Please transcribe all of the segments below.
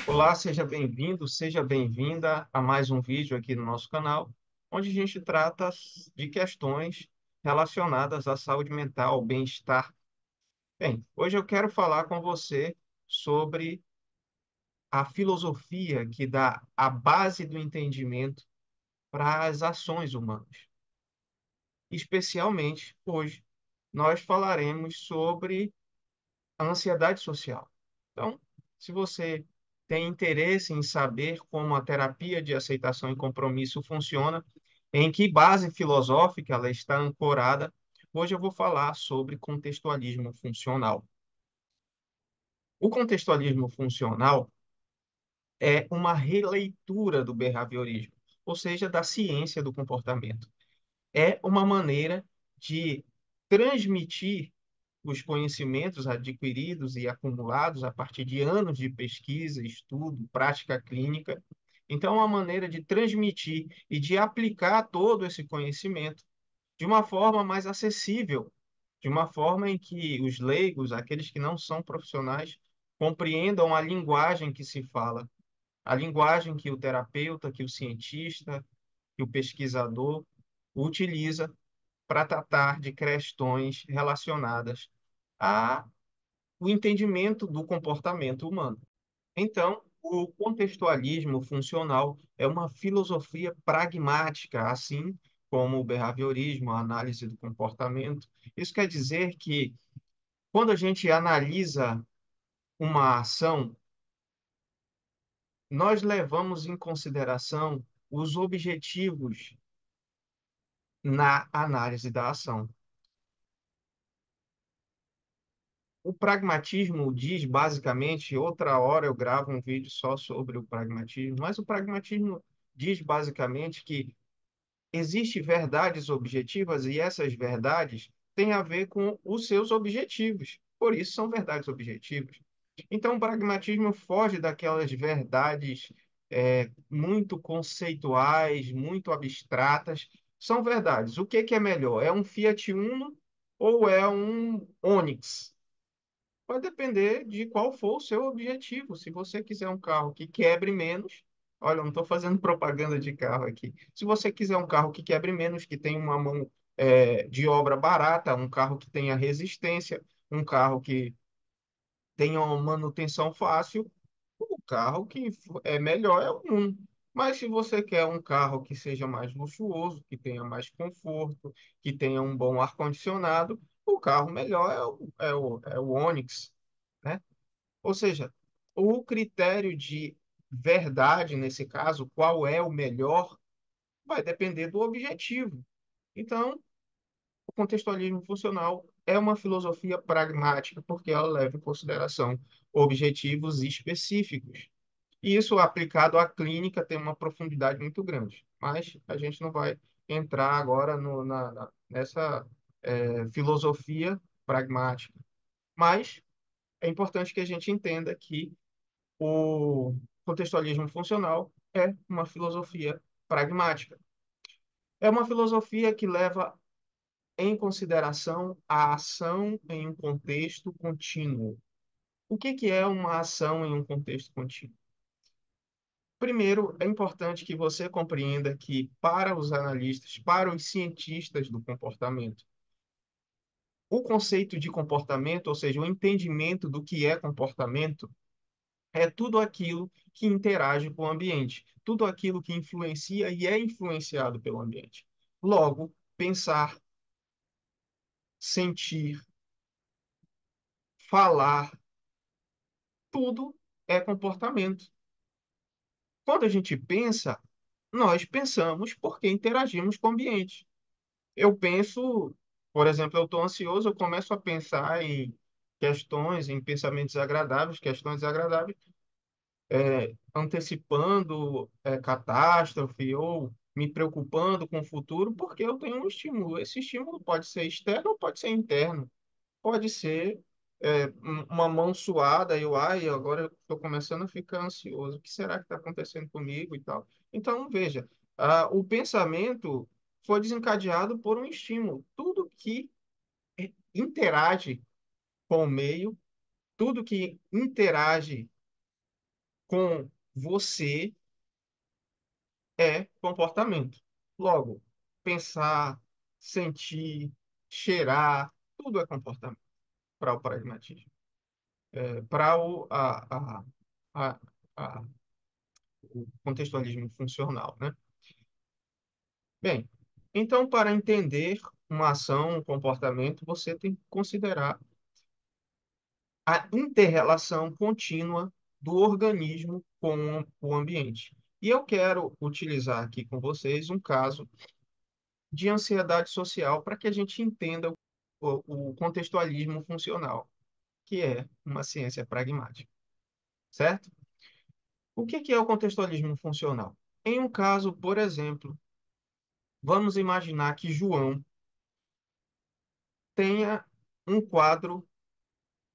Olá, seja bem-vindo, seja bem-vinda a mais um vídeo aqui no nosso canal, onde a gente trata de questões relacionadas à saúde mental, bem-estar. Bem, hoje eu quero falar com você sobre a filosofia que dá a base do entendimento para as ações humanas. Especialmente hoje, nós falaremos sobre a ansiedade social. Então, se você tem interesse em saber como a terapia de aceitação e compromisso funciona, em que base filosófica ela está ancorada, hoje eu vou falar sobre contextualismo funcional. O contextualismo funcional é uma releitura do behaviorismo, ou seja, da ciência do comportamento. É uma maneira de transmitir os conhecimentos adquiridos e acumulados a partir de anos de pesquisa, estudo, prática clínica. Então, é uma maneira de transmitir e de aplicar todo esse conhecimento de uma forma mais acessível, de uma forma em que os leigos, aqueles que não são profissionais, compreendam a linguagem que se fala, a linguagem que o terapeuta, que o cientista, que o pesquisador utiliza para tratar de questões relacionadas a o entendimento do comportamento humano. Então, o contextualismo funcional é uma filosofia pragmática, assim como o behaviorismo, a análise do comportamento. Isso quer dizer que, quando a gente analisa uma ação, nós levamos em consideração os objetivos na análise da ação. O pragmatismo diz basicamente, outra hora eu gravo um vídeo só sobre o pragmatismo, mas o pragmatismo diz basicamente que existem verdades objetivas e essas verdades têm a ver com os seus objetivos. Por isso são verdades objetivas. Então, o pragmatismo foge daquelas verdades muito conceituais, muito abstratas. São verdades. O que que é melhor? É um Fiat Uno ou é um Onix? Vai depender de qual for o seu objetivo. Se você quiser um carro que quebre menos, olha, eu não estou fazendo propaganda de carro aqui. Se você quiser um carro que quebre menos, que tenha uma mão de obra barata, um carro que tenha resistência, um carro que tenha uma manutenção fácil, o carro que é melhor é o Uno. Mas se você quer um carro que seja mais luxuoso, que tenha mais conforto, que tenha um bom ar-condicionado, o carro melhor é o Onix, né? Ou seja, o critério de verdade, nesse caso, qual é o melhor, vai depender do objetivo. Então, o contextualismo funcional é uma filosofia pragmática, porque ela leva em consideração objetivos específicos. E isso, aplicado à clínica, tem uma profundidade muito grande. Mas a gente não vai entrar agora nessa filosofia pragmática. Mas é importante que a gente entenda que o contextualismo funcional é uma filosofia pragmática. É uma filosofia que leva em consideração a ação em um contexto contínuo. O que que é uma ação em um contexto contínuo? Primeiro, é importante que você compreenda que, para os analistas, para os cientistas do comportamento, o conceito de comportamento, ou seja, o entendimento do que é comportamento, é tudo aquilo que interage com o ambiente, tudo aquilo que influencia e é influenciado pelo ambiente. Logo, pensar, sentir, falar, tudo é comportamento. Quando a gente pensa, nós pensamos porque interagimos com o ambiente. Eu penso, por exemplo, eu estou ansioso, eu começo a pensar em questões, em pensamentos agradáveis, questões agradáveis, antecipando catástrofe ou me preocupando com o futuro, porque eu tenho um estímulo. Esse estímulo pode ser externo ou pode ser interno. Pode ser uma mão suada, ai, agora eu estou começando a ficar ansioso. O que será que está acontecendo comigo e tal? Então, veja, o pensamento foi desencadeado por um estímulo. Tudo que interage com o meio Tudo que interage com você é comportamento. Logo, pensar, sentir, cheirar, tudo é comportamento para o pragmatismo. Para a, a, o contextualismo funcional, né? Bem, então, para entender uma ação, um comportamento, você tem que considerar a interrelação contínua do organismo com o ambiente. E eu quero utilizar aqui com vocês um caso de ansiedade social para que a gente entenda o contextualismo funcional, que é uma ciência pragmática, certo? O que é o contextualismo funcional? Em um caso, por exemplo, vamos imaginar que João tenha um quadro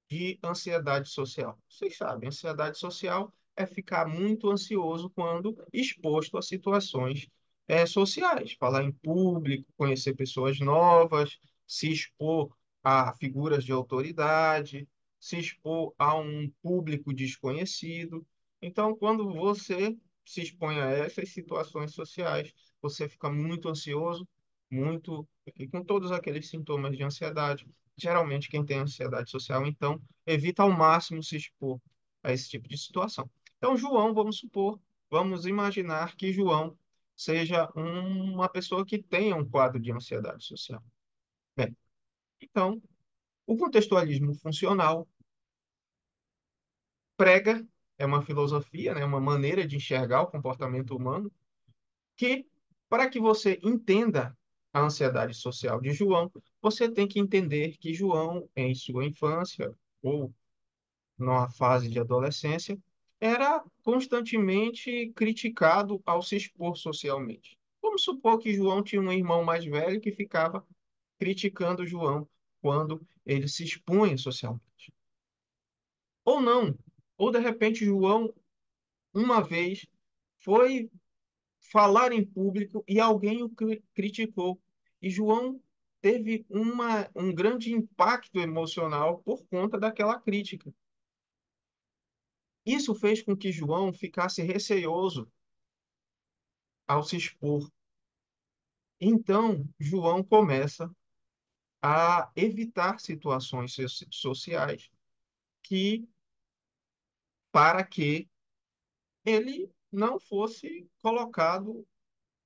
de ansiedade social. Vocês sabem, ansiedade social é ficar muito ansioso quando exposto a situações sociais, falar em público, conhecer pessoas novas, se expor a figuras de autoridade, se expor a um público desconhecido. Então, quando você se expõe a essas situações sociais, você fica muito ansioso, muito, e com todos aqueles sintomas de ansiedade. Geralmente, quem tem ansiedade social, então, evita ao máximo se expor a esse tipo de situação. Então, João, vamos supor, vamos imaginar que João seja uma pessoa que tenha um quadro de ansiedade social. Bem, então, o contextualismo funcional prega, é uma filosofia, né, uma maneira de enxergar o comportamento humano, que, para que você entenda a ansiedade social de João, você tem que entender que João, em sua infância, ou numa fase de adolescência, era constantemente criticado ao se expor socialmente. Vamos supor que João tinha um irmão mais velho que ficava criticando João quando ele se expunha socialmente. Ou não, ou de repente João, uma vez, foi falar em público e alguém o criticou. E João teve um grande impacto emocional por conta daquela crítica. Isso fez com que João ficasse receoso ao se expor. Então, João começa a evitar situações sociais que, para que ele não fosse colocado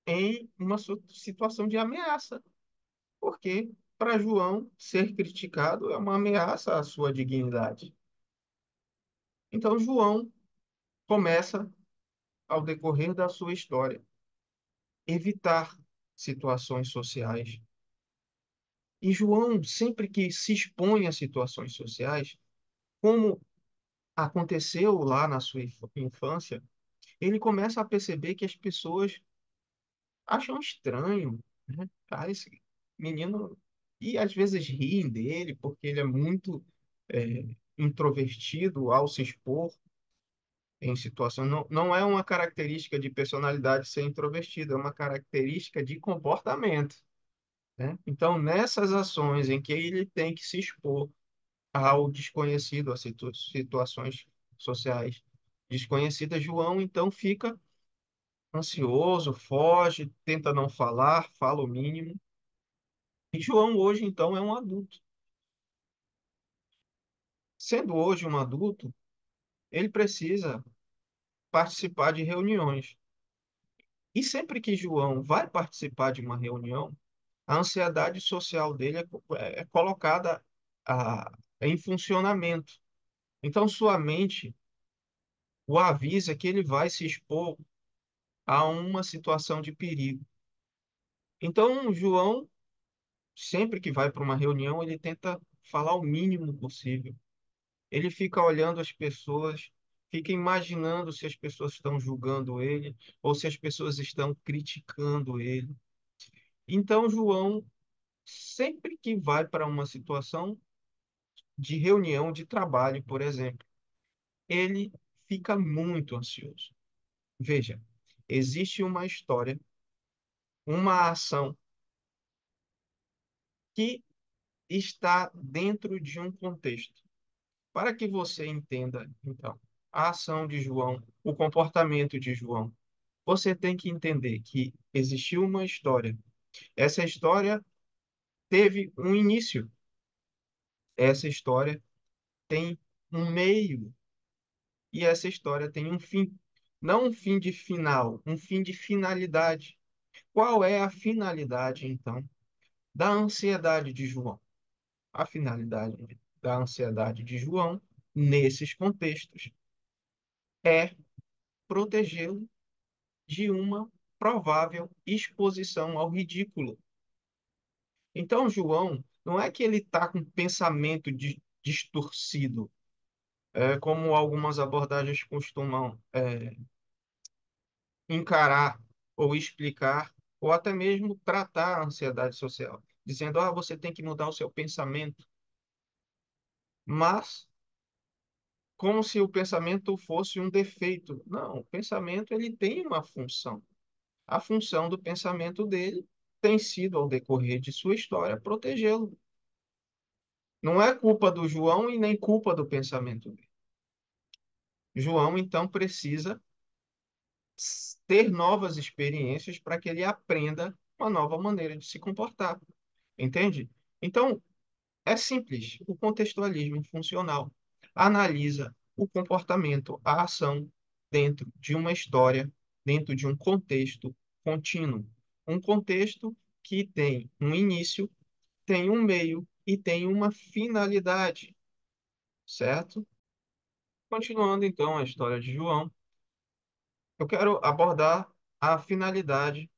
em uma situação de ameaça, porque para João ser criticado é uma ameaça à sua dignidade. Então, João começa, ao decorrer da sua história, evitar situações sociais. E João, sempre que se expõe a situações sociais, como aconteceu lá na sua infância, ele começa a perceber que as pessoas acham estranho, né? Ah, esse menino. E às vezes riem dele, porque ele é muito introvertido ao se expor em situações. Não, não é uma característica de personalidade ser introvertido, é uma característica de comportamento, né? Então, nessas ações em que ele tem que se expor ao desconhecido, a situações sociais desconhecidas, João então fica ansioso, foge, tenta não falar, fala o mínimo. E João hoje então é um adulto. Sendo hoje um adulto, ele precisa participar de reuniões. E sempre que João vai participar de uma reunião, a ansiedade social dele é colocada em funcionamento. Então, sua mente o avisa que ele vai se expor a uma situação de perigo. Então, João, sempre que vai para uma reunião, ele tenta falar o mínimo possível. Ele fica olhando as pessoas, fica imaginando se as pessoas estão julgando ele ou se as pessoas estão criticando ele. Então, João, sempre que vai para uma situação de reunião de trabalho, por exemplo, ele fica muito ansioso. Veja, existe uma história, uma ação que está dentro de um contexto. Para que você entenda, então, a ação de João, o comportamento de João, você tem que entender que existiu uma história. Essa história teve um início. Essa história tem um meio. E essa história tem um fim. Não um fim de final, um fim de finalidade. Qual é a finalidade, então, da ansiedade de João? A finalidade da ansiedade de João, nesses contextos, é protegê-lo de uma provável exposição ao ridículo. Então, João, não é que ele está com pensamento distorcido, como algumas abordagens costumam encarar ou explicar, ou até mesmo tratar a ansiedade social, dizendo, ah, você tem que mudar o seu pensamento, mas como se o pensamento fosse um defeito. Não, o pensamento ele tem uma função. A função do pensamento dele tem sido, ao decorrer de sua história, protegê-lo. Não é culpa do João e nem culpa do pensamento dele. João, então, precisa ter novas experiências para que ele aprenda uma nova maneira de se comportar. Entende? Então, é simples. O contextualismo funcional analisa o comportamento, a ação dentro de uma história, dentro de um contexto contínuo. Um contexto que tem um início, tem um meio e tem uma finalidade, certo? Continuando então a história de João, eu quero abordar a finalidade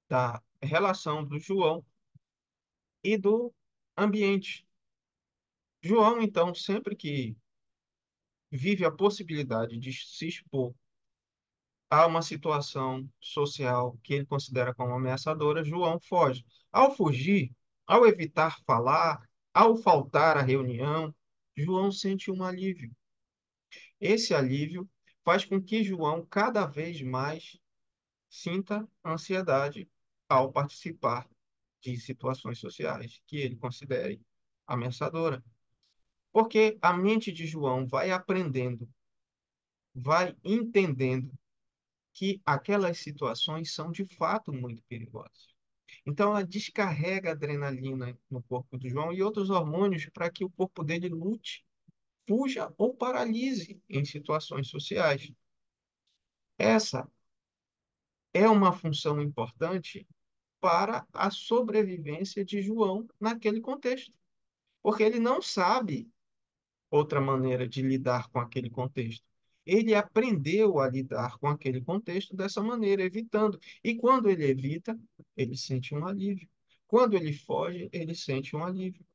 da relação do João e do ambiente. João, então, sempre que vive a possibilidade de se expor a uma situação social que ele considera como ameaçadora, João foge. Ao fugir, ao evitar falar, ao faltar à reunião, João sente um alívio. Esse alívio faz com que João cada vez mais sinta ansiedade ao participar de situações sociais que ele considere ameaçadora. Porque a mente de João vai aprendendo, vai entendendo que aquelas situações são de fato muito perigosas. Então, ela descarrega adrenalina no corpo do João e outros hormônios para que o corpo dele lute, fuja ou paralise em situações sociais. Essa é uma função importante para a sobrevivência de João naquele contexto, porque ele não sabe outra maneira de lidar com aquele contexto. Ele aprendeu a lidar com aquele contexto dessa maneira, evitando. E quando ele evita, ele sente um alívio. Quando ele foge, ele sente um alívio.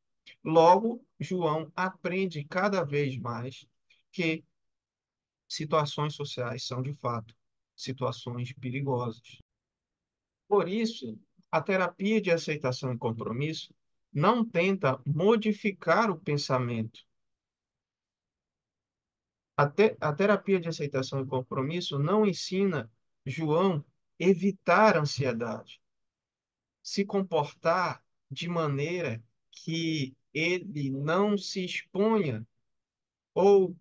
Logo, João aprende cada vez mais que situações sociais são, de fato, situações perigosas. Por isso, a terapia de aceitação e compromisso não tenta modificar o pensamento. A terapia de aceitação e compromisso não ensina João evitar a ansiedade, se comportar de maneira que ele não se exponha, ou,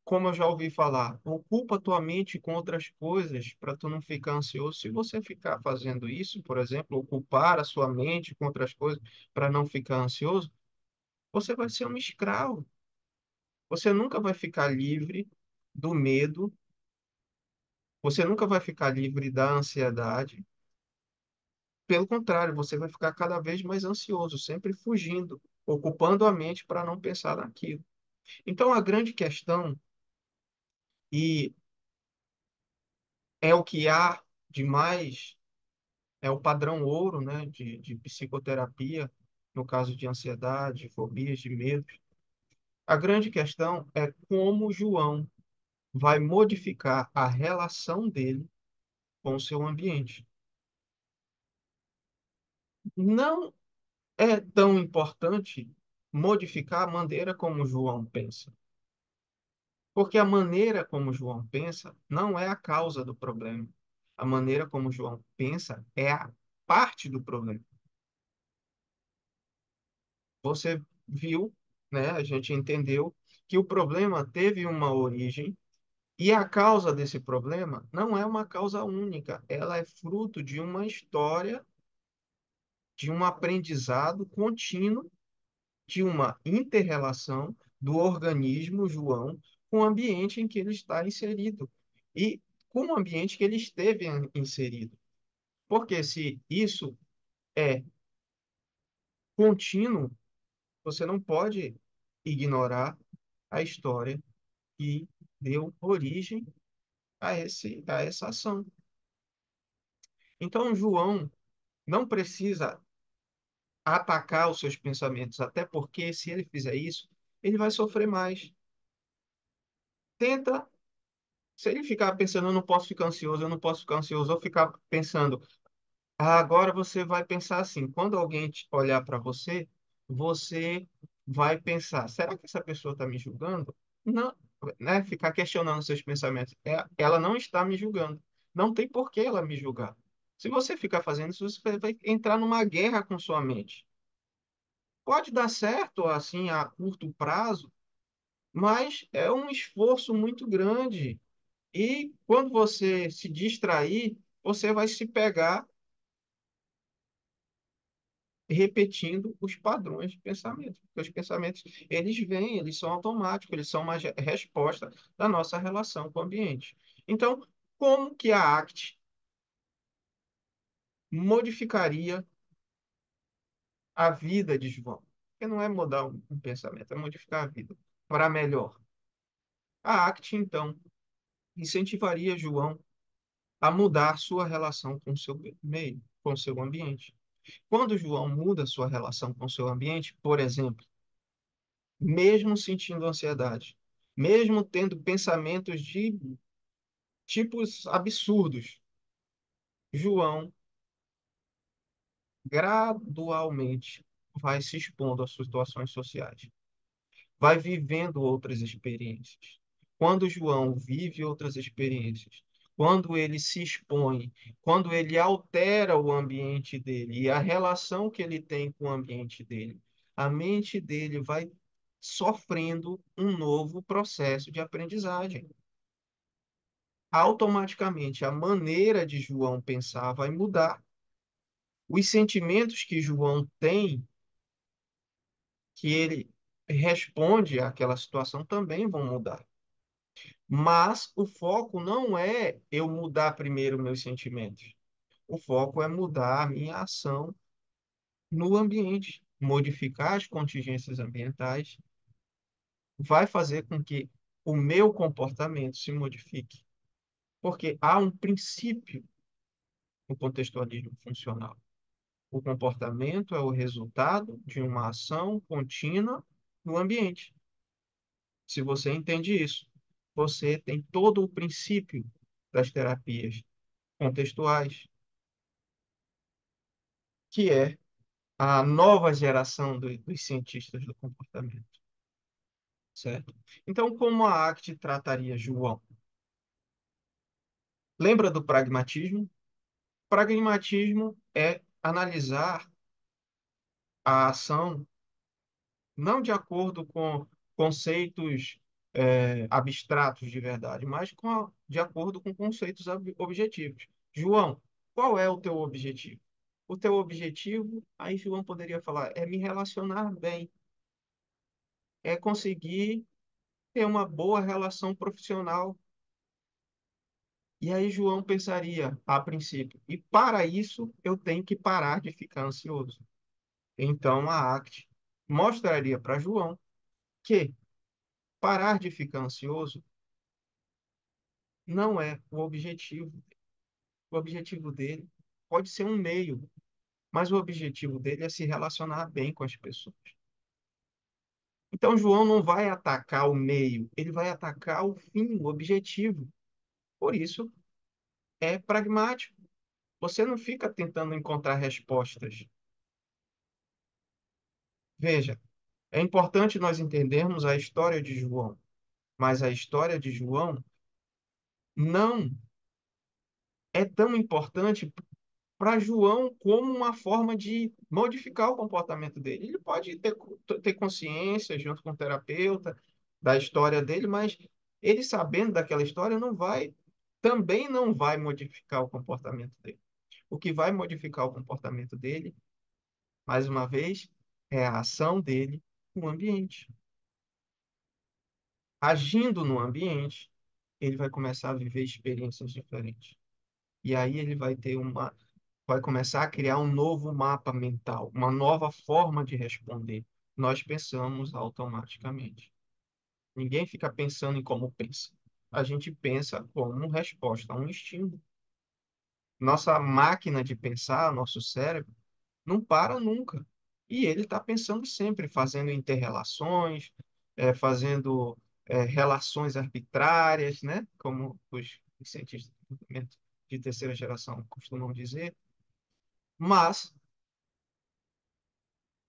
como eu já ouvi falar, ocupa tua mente com outras coisas para tu não ficar ansioso. Se você ficar fazendo isso, por exemplo, ocupar a sua mente com outras coisas para não ficar ansioso, você vai ser um escravo. Você nunca vai ficar livre do medo. Você nunca vai ficar livre da ansiedade. Pelo contrário, você vai ficar cada vez mais ansioso, sempre fugindo, ocupando a mente para não pensar naquilo. Então, a grande questão, e é o que há de mais, é o padrão ouro, né, de psicoterapia, no caso de ansiedade, fobias, de medos. A grande questão é como João vai modificar a relação dele com o seu ambiente. Não é tão importante modificar a maneira como João pensa, porque a maneira como João pensa não é a causa do problema. A maneira como João pensa é a parte do problema. Você viu né? A gente entendeu que o problema teve uma origem e a causa desse problema não é uma causa única, ela é fruto de uma história, de um aprendizado contínuo, de uma interrelação do organismo João com o ambiente em que ele está inserido e com o ambiente que ele esteve inserido. Porque se isso é contínuo, você não pode ignorar a história que deu origem a essa ação. Então, João não precisa atacar os seus pensamentos, até porque se ele fizer isso, ele vai sofrer mais. Tenta, se ele ficar pensando, eu não posso ficar ansioso, eu não posso ficar ansioso, ou ficar pensando, ah, agora você vai pensar assim, quando alguém olhar para você, você vai pensar, será que essa pessoa está me julgando? Não, né? Ficar questionando seus pensamentos. Ela não está me julgando. Não tem por que ela me julgar. Se você ficar fazendo isso, você vai entrar numa guerra com sua mente. Pode dar certo, assim, a curto prazo, mas é um esforço muito grande. E quando você se distrair, você vai se pegar repetindo os padrões de pensamento, porque os pensamentos, eles vêm, eles são automáticos, eles são uma resposta da nossa relação com o ambiente. Então, como que a ACT modificaria a vida de João? Porque não é mudar um pensamento, é modificar a vida para melhor. A ACT, então, incentivaria João a mudar sua relação com o seu meio, com o seu ambiente. Quando João muda sua relação com o seu ambiente, por exemplo, mesmo sentindo ansiedade, mesmo tendo pensamentos de tipos absurdos, João gradualmente vai se expondo a situações sociais, vai vivendo outras experiências. Quando João vive outras experiências, quando ele se expõe, quando ele altera o ambiente dele e a relação que ele tem com o ambiente dele, a mente dele vai sofrendo um novo processo de aprendizagem. Automaticamente, a maneira de João pensar vai mudar. Os sentimentos que João tem, que ele responde àquela situação, também vão mudar. Mas o foco não é eu mudar primeiro meus sentimentos. O foco é mudar a minha ação no ambiente, modificar as contingências ambientais, vai fazer com que o meu comportamento se modifique. Porque há um princípio no contextualismo funcional. O comportamento é o resultado de uma ação contínua no ambiente. Se você entende isso, você tem todo o princípio das terapias contextuais, que é a nova geração dos cientistas do comportamento, certo? Então, como a ACT trataria João? Lembra do pragmatismo? Pragmatismo é analisar a ação não de acordo com conceitos abstratos de verdade, mas de acordo com conceitos objetivos. João, qual é o teu objetivo? O teu objetivo, aí João poderia falar, é me relacionar bem, é conseguir ter uma boa relação profissional. E aí João pensaria, a princípio, e para isso eu tenho que parar de ficar ansioso. Então a ACT mostraria para João que parar de ficar ansioso não é o objetivo. O objetivo dele pode ser um meio, mas o objetivo dele é se relacionar bem com as pessoas. Então, João não vai atacar o meio, ele vai atacar o fim, o objetivo. Por isso, é pragmático. Você não fica tentando encontrar respostas. Veja, é importante nós entendermos a história de João, mas a história de João não é tão importante para João como uma forma de modificar o comportamento dele. Ele pode ter consciência, junto com o terapeuta, da história dele, mas ele sabendo daquela história também não vai modificar o comportamento dele. O que vai modificar o comportamento dele, mais uma vez, é a ação dele no ambiente. Agindo no ambiente, ele vai começar a viver experiências diferentes. E aí ele vai começar a criar um novo mapa mental, uma nova forma de responder. Nós pensamos automaticamente. Ninguém fica pensando em como pensa. A gente pensa como resposta a um estímulo. Nossa máquina de pensar, nosso cérebro, não para nunca. E ele está pensando sempre, fazendo interrelações, fazendo relações arbitrárias, né? Como os cientistas do comportamento de terceira geração costumam dizer. Mas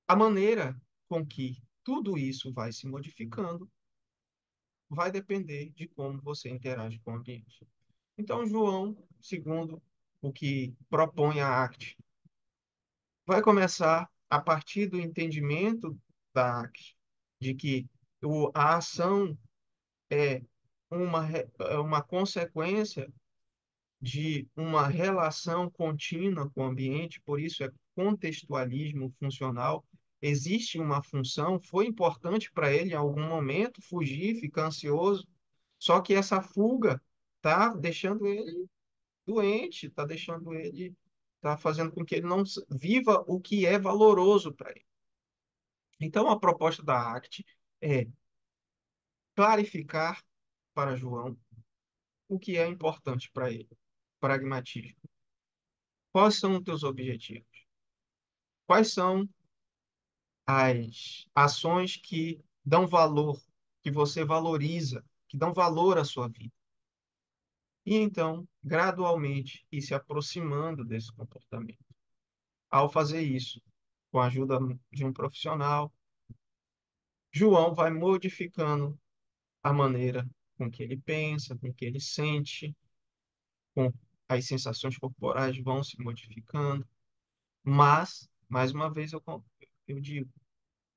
a maneira com que tudo isso vai se modificando vai depender de como você interage com o ambiente. Então, João, segundo o que propõe a ACT, vai começar a partir do entendimento da ACT, de que a ação é é uma consequência de uma relação contínua com o ambiente, por isso é contextualismo funcional. Existe uma função, foi importante para ele em algum momento fugir, ficar ansioso, só que essa fuga está deixando ele doente, está fazendo com que ele não viva o que é valoroso para ele. Então, a proposta da ACT é clarificar para João o que é importante para ele. Pragmatismo. Quais são os teus objetivos? Quais são as ações que dão valor, que você valoriza, que dão valor à sua vida? E então, gradualmente, ir se aproximando desse comportamento. Ao fazer isso, com a ajuda de um profissional, João vai modificando a maneira com que ele pensa, com que ele sente, com as sensações corporais vão se modificando. Mas, mais uma vez, eu digo,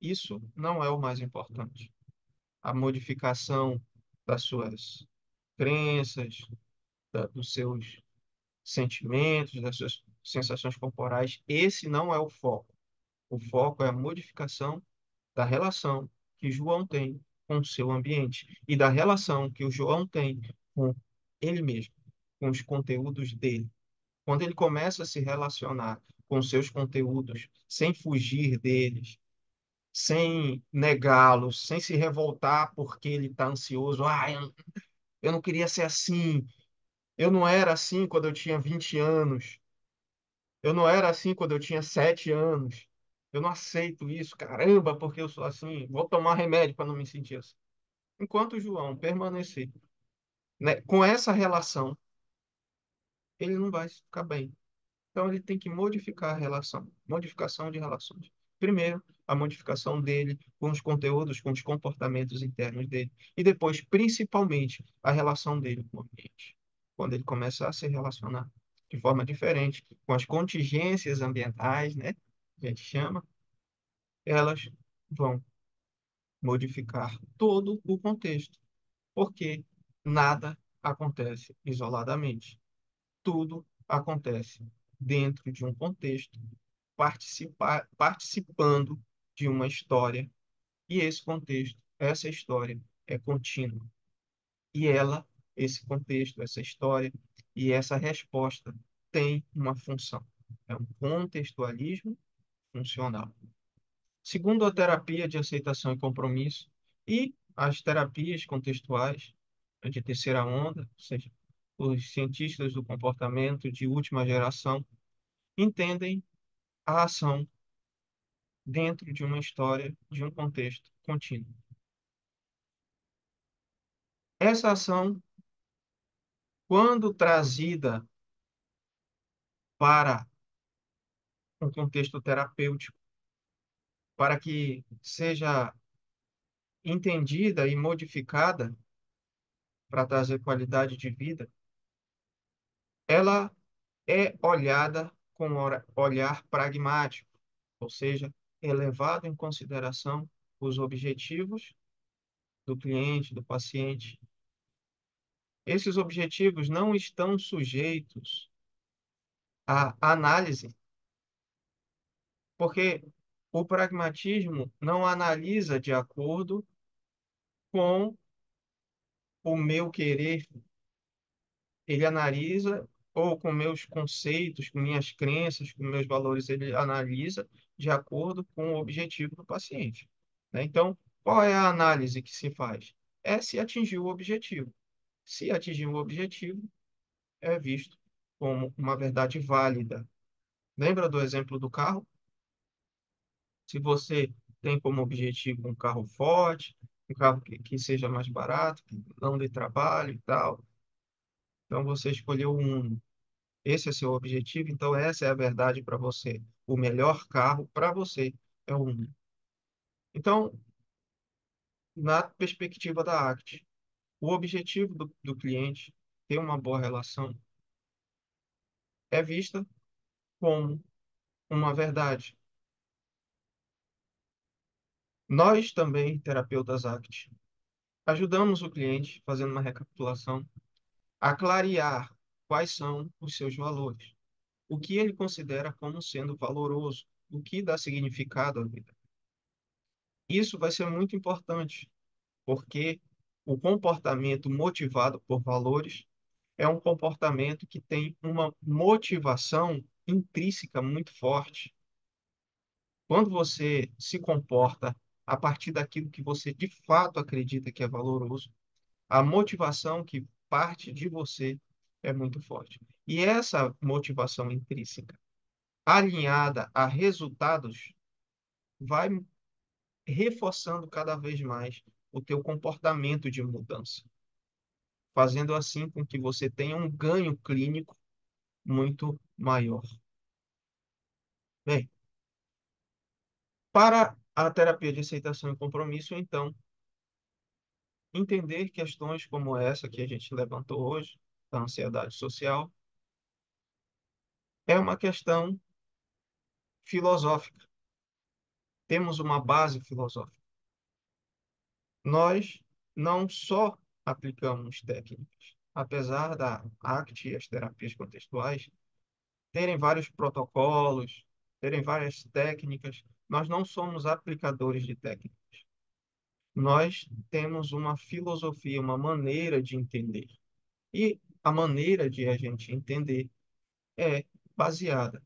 isso não é o mais importante. A modificação das suas crenças, dos seus sentimentos, das suas sensações corporais, esse não é o foco. O foco é a modificação da relação que João tem com o seu ambiente e da relação que o João tem com ele mesmo, com os conteúdos dele. Quando ele começa a se relacionar com seus conteúdos, sem fugir deles, sem negá-los, sem se revoltar porque ele está ansioso. Ah, eu não queria ser assim. Eu não era assim quando eu tinha 20 anos. Eu não era assim quando eu tinha 7 anos. Eu não aceito isso, caramba, porque eu sou assim. Vou tomar remédio para não me sentir assim. Enquanto o João permanecer, né, com essa relação, ele não vai ficar bem. Então, ele tem que modificar a relação, modificação de relações. Primeiro, a modificação dele com os conteúdos, com os comportamentos internos dele. E depois, principalmente, a relação dele com o ambiente. Quando ele começar a se relacionar de forma diferente com as contingências ambientais, né? Que a gente chama, elas vão modificar todo o contexto, porque nada acontece isoladamente. Tudo acontece dentro de um contexto, participando de uma história, e esse contexto, essa história é contínua. E esse contexto, essa história e essa resposta tem uma função. É um contextualismo funcional. Segundo a terapia de aceitação e compromisso e as terapias contextuais de terceira onda, ou seja, os cientistas do comportamento de última geração, entendem a ação dentro de uma história, de um contexto contínuo. Essa ação, quando trazida para um contexto terapêutico, para que seja entendida e modificada para trazer qualidade de vida, ela é olhada com olhar pragmático, ou seja, elevado em consideração os objetivos do cliente, do paciente. Esses objetivos não estão sujeitos à análise, porque o pragmatismo não analisa de acordo com o meu querer, ele analisa, ou com meus conceitos, com minhas crenças, com meus valores, ele analisa de acordo com o objetivo do paciente, né? Então, qual é a análise que se faz? É se atingir o objetivo. Se atingir o objetivo, é visto como uma verdade válida. Lembra do exemplo do carro? Se você tem como objetivo um carro forte, um carro que seja mais barato, que não dê trabalho e tal, então você escolheu um. Esse é seu objetivo, então essa é a verdade para você. O melhor carro para você é o Uno. Então, na perspectiva da ACT, o objetivo do cliente ter uma boa relação é vista como uma verdade. Nós também, terapeutas ACT, ajudamos o cliente, fazendo uma recapitulação, a clarear quais são os seus valores, o que ele considera como sendo valoroso, o que dá significado à vida. Isso vai ser muito importante, porque o comportamento motivado por valores é um comportamento que tem uma motivação intrínseca muito forte. Quando você se comporta a partir daquilo que você de fato acredita que é valoroso, a motivação que parte de você é muito forte. E essa motivação intrínseca, alinhada a resultados, vai reforçando cada vez mais o teu comportamento de mudança, fazendo assim com que você tenha um ganho clínico muito maior. Bem, para a terapia de aceitação e compromisso, então, entender questões como essa que a gente levantou hoje, da ansiedade social, é uma questão filosófica. Temos uma base filosófica. Nós não só aplicamos técnicas, apesar da ACT e as terapias contextuais terem vários protocolos, terem várias técnicas, nós não somos aplicadores de técnicas. Nós temos uma filosofia, uma maneira de entender. E a maneira de a gente entender é baseada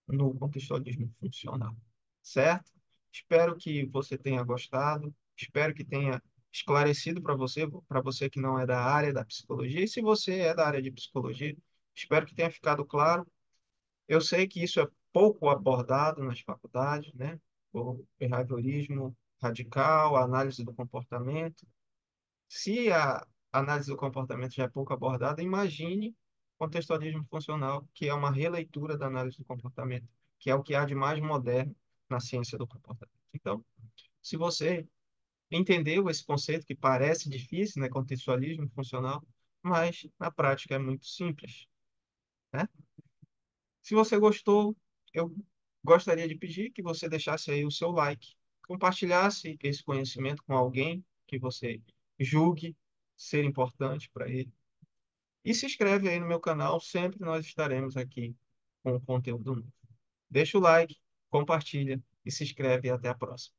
no contextualismo funcional, certo? Espero que você tenha gostado, espero que tenha esclarecido para você que não é da área da psicologia, e se você é da área de psicologia, espero que tenha ficado claro. Eu sei que isso é pouco abordado nas faculdades, né? O behaviorismo radical, a análise do comportamento. Se a análise do comportamento já é pouco abordada, imagine contextualismo funcional, que é uma releitura da análise do comportamento, que é o que há de mais moderno na ciência do comportamento. Então, se você entendeu esse conceito que parece difícil, né, contextualismo funcional, mas na prática é muito simples, né? Se você gostou, eu gostaria de pedir que você deixasse aí o seu like, compartilhasse esse conhecimento com alguém que você julgue ser importante para ele. E se inscreve aí no meu canal, sempre nós estaremos aqui com conteúdo novo. Deixa o like, compartilha e se inscreve e até a próxima.